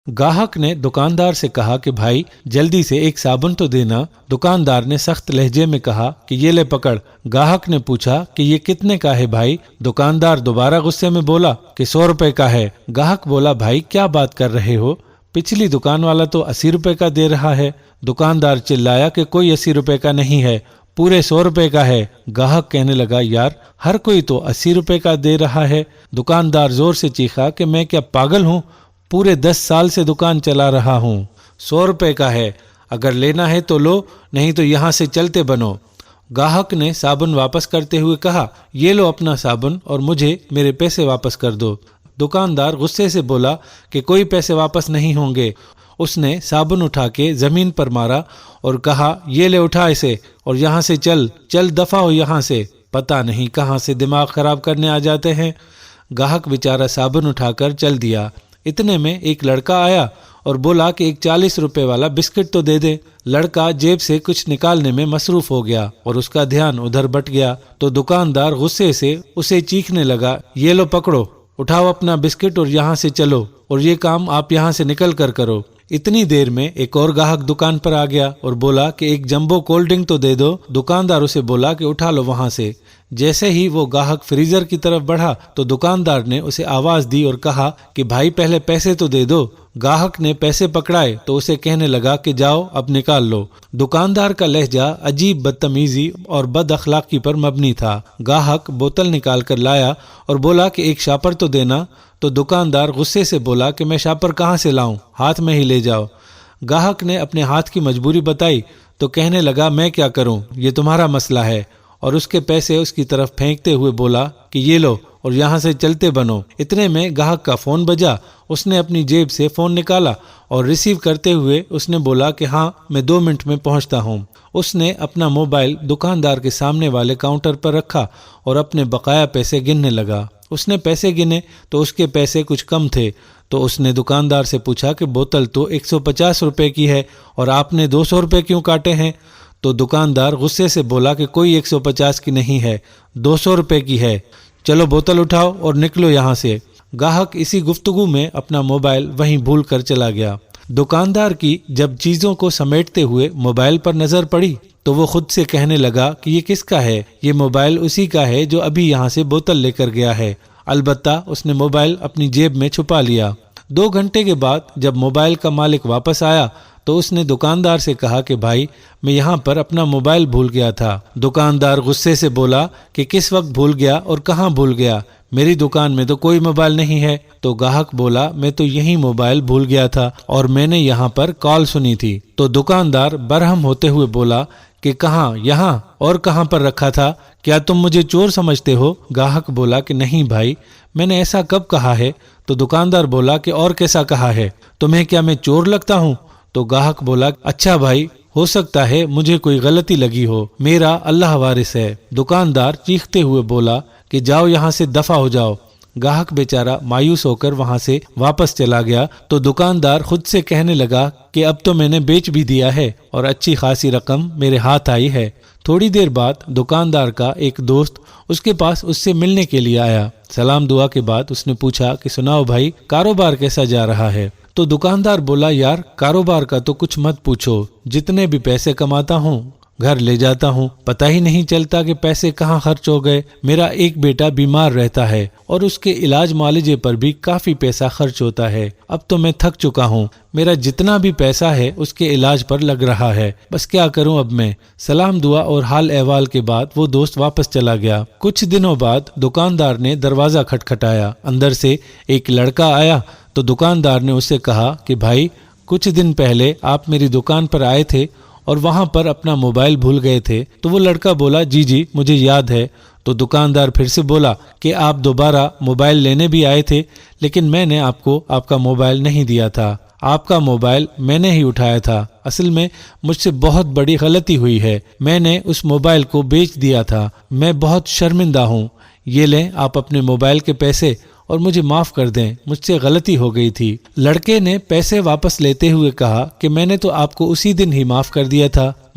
گاہک نے دکاندار سے کہا کہ بھائی جلدی سے ایک صابن تو دینا۔ دکاندار نے سخت لہجے میں کہا کہ یہ لے پکڑ۔ گاہک نے پوچھا کہ یہ کتنے کا ہے بھائی؟ دکاندار دوبارہ غصے میں بولا کہ 100 روپے کا ہے۔ گاہک بولا بھائی کیا بات کر رہے ہو، پچھلی دکان والا تو 80 روپے کا دے رہا ہے۔ دکاندار چلایا کہ کوئی 80 روپے کا نہیں ہے، پورے 100 روپے کا ہے۔ گاہک کہنے لگا یار ہر کوئی تو 80 روپے کا دے رہا ہے۔ دکاندار زور سے چیخا کہ میں کیا پاگل ہوں، پورے 10 سال سے دکان چلا رہا ہوں، 100 روپے کا ہے، اگر لینا ہے تو لو، نہیں تو یہاں سے چلتے بنو۔ گاہک نے صابن واپس کرتے ہوئے کہا یہ لو اپنا صابن اور مجھے میرے پیسے واپس کر دو۔ دکاندار غصے سے بولا کہ کوئی پیسے واپس نہیں ہوں گے۔ اس نے صابن اٹھا کے زمین پر مارا اور کہا یہ لے اٹھا اسے اور یہاں سے چل دفع ہو یہاں سے، پتہ نہیں کہاں سے دماغ خراب کرنے آ جاتے ہیں۔ گاہک بیچارہ صابن اٹھا کر چل دیا۔ اتنے میں ایک لڑکا آیا اور بولا کہ ایک 40 روپے والا بسکٹ تو دے دے۔ لڑکا جیب سے کچھ نکالنے میں مصروف ہو گیا اور اس کا دھیان ادھر بٹ گیا تو دکاندار غصے سے اسے چیخنے لگا یہ لو پکڑو، اٹھاؤ اپنا بسکٹ اور یہاں سے چلو، اور یہ کام آپ یہاں سے نکل کر کرو۔ اتنی دیر میں ایک اور گاہک دکان پر آ گیا اور بولا کہ ایک جمبو کولڈ ڈرنک تو دے دو۔ دکاندار اسے بولا کہ اٹھا لو وہاں سے۔ جیسے ہی وہ گاہک فریزر کی طرف بڑھا تو دکاندار نے اسے آواز دی اور کہا کہ بھائی پہلے پیسے تو دے دو۔ گاہک نے پیسے پکڑائے تو اسے کہنے لگا کہ جاؤ اب نکال لو۔ دکاندار کا لہجہ عجیب بدتمیزی اور بد اخلاقی پر مبنی تھا۔ گاہک بوتل نکال کر لایا اور بولا کہ ایک شاپر تو دینا، تو دکاندار غصے سے بولا کہ میں شاپر کہاں سے لاؤں، ہاتھ میں ہی لے جاؤ۔ گاہک نے اپنے ہاتھ کی مجبوری بتائی تو کہنے لگا میں کیا کروں، یہ تمہارا مسئلہ ہے، اور اس کے پیسے اس کی طرف پھینکتے ہوئے بولا کہ یہ لو اور یہاں سے چلتے بنو۔ اتنے میں گاہک کا فون بجا۔ اس نے اپنی جیب سے فون نکالا اور ریسیو کرتے ہوئے اس نے بولا کہ ہاں میں 2 منٹ میں پہنچتا ہوں۔ اس نے اپنا موبائل دکاندار کے سامنے والے کاؤنٹر پر رکھا اور اپنے بقایا پیسے گننے لگا۔ اس نے پیسے گنے تو اس کے پیسے کچھ کم تھے، تو اس نے دکاندار سے پوچھا کہ بوتل تو 150 روپے کی ہے اور آپ نے 200 روپے کیوں کاٹے ہیں؟ تو دکاندار غصے سے بولا کہ کوئی 150 کی نہیں ہے، 200 روپے کی ہے، چلو بوتل اٹھاؤ اور نکلو یہاں سے۔ گاہک اسی گفتگو میں اپنا موبائل وہیں بھول کر چلا گیا۔ دکاندار کی جب چیزوں کو سمیٹتے ہوئے موبائل پر نظر پڑی تو وہ خود سے کہنے لگا کہ یہ کس کا ہے؟ یہ موبائل اسی کا ہے جو ابھی یہاں سے بوتل لے کر گیا ہے۔ البتہ اس نے موبائل اپنی جیب میں چھپا لیا۔ 2 گھنٹے کے بعد جب موبائل کا مالک واپس آیا تو اس نے دکاندار سے کہا کہ بھائی میں یہاں پر اپنا موبائل بھول گیا تھا۔ دکاندار غصے سے بولا کہ کس وقت بھول گیا اور کہاں بھول گیا؟ میری دکان میں تو کوئی موبائل نہیں ہے۔ تو گاہک بولا میں تو یہی موبائل بھول گیا تھا اور میں نے یہاں پر کال سنی تھی۔ تو دکاندار برہم ہوتے ہوئے بولا کہ کہاں؟ یہاں؟ اور کہاں پر رکھا تھا؟ کیا تم مجھے چور سمجھتے ہو؟ گاہک بولا کہ نہیں بھائی، میں نے ایسا کب کہا ہے؟ تو دکاندار بولا کہ اور کیسا کہا ہے؟ تمہیں کیا میں چور لگتا ہوں؟ تو گاہک بولا اچھا بھائی، ہو سکتا ہے مجھے کوئی غلطی لگی ہو، میرا اللہ وارث ہے۔ دکاندار چیختے ہوئے بولا کہ جاؤ یہاں سے دفع ہو جاؤ۔ گاہک بیچارہ مایوس ہو کر وہاں سے واپس چلا گیا تو دکاندار خود سے کہنے لگا کہ اب تو میں نے بیچ بھی دیا ہے اور اچھی خاصی رقم میرے ہاتھ آئی ہے۔ تھوڑی دیر بعد دکاندار کا ایک دوست اس کے پاس اس سے ملنے کے لیے آیا۔ سلام دعا کے بعد اس نے پوچھا کہ سناؤ بھائی، کاروبار کیسا جا رہا ہے؟ تو دکاندار بولا یار کاروبار کا تو کچھ مت پوچھو، جتنے بھی پیسے کماتا ہوں گھر لے جاتا ہوں، پتہ ہی نہیں چلتا کہ پیسے کہاں خرچ ہو گئے۔ میرا ایک بیٹا بیمار رہتا ہے اور اس کے علاج معالجے پر بھی کافی پیسہ خرچ ہوتا ہے۔ اب تو میں تھک چکا ہوں، میرا جتنا بھی پیسہ ہے اس کے علاج پر لگ رہا ہے، بس کیا کروں اب میں۔ سلام دعا اور حال احوال کے بعد وہ دوست واپس چلا گیا۔ کچھ دنوں بعد دکاندار نے دروازہ کھٹکھٹایا۔ اندر سے ایک لڑکا آیا تو دکاندار نے اسے کہا کہ بھائی کچھ دن پہلے آپ میری دکان پر آئے تھے اور وہاں پر اپنا موبائل بھول گئے تھے۔ تو وہ لڑکا بولا جی مجھے یاد ہے۔ تو دکاندار پھر سے بولا کہ آپ دوبارہ موبائل لینے بھی آئے تھے، لیکن میں نے آپ کو آپ کا موبائل نہیں دیا تھا، آپ کا موبائل میں نے ہی اٹھایا تھا۔ اصل میں مجھ سے بہت بڑی غلطی ہوئی ہے، میں نے اس موبائل کو بیچ دیا تھا، میں بہت شرمندہ ہوں۔ یہ لیں آپ اپنے موبائل کے پیسے اور مجھے معاف کر دیں، مجھ سے غلطی ہو گئی تھی۔ لڑکے نے پیسے واپس لیتے ہوئے کہا کہ میں نے تو آپ کو اسی دن ہی معاف کر دیا تھا۔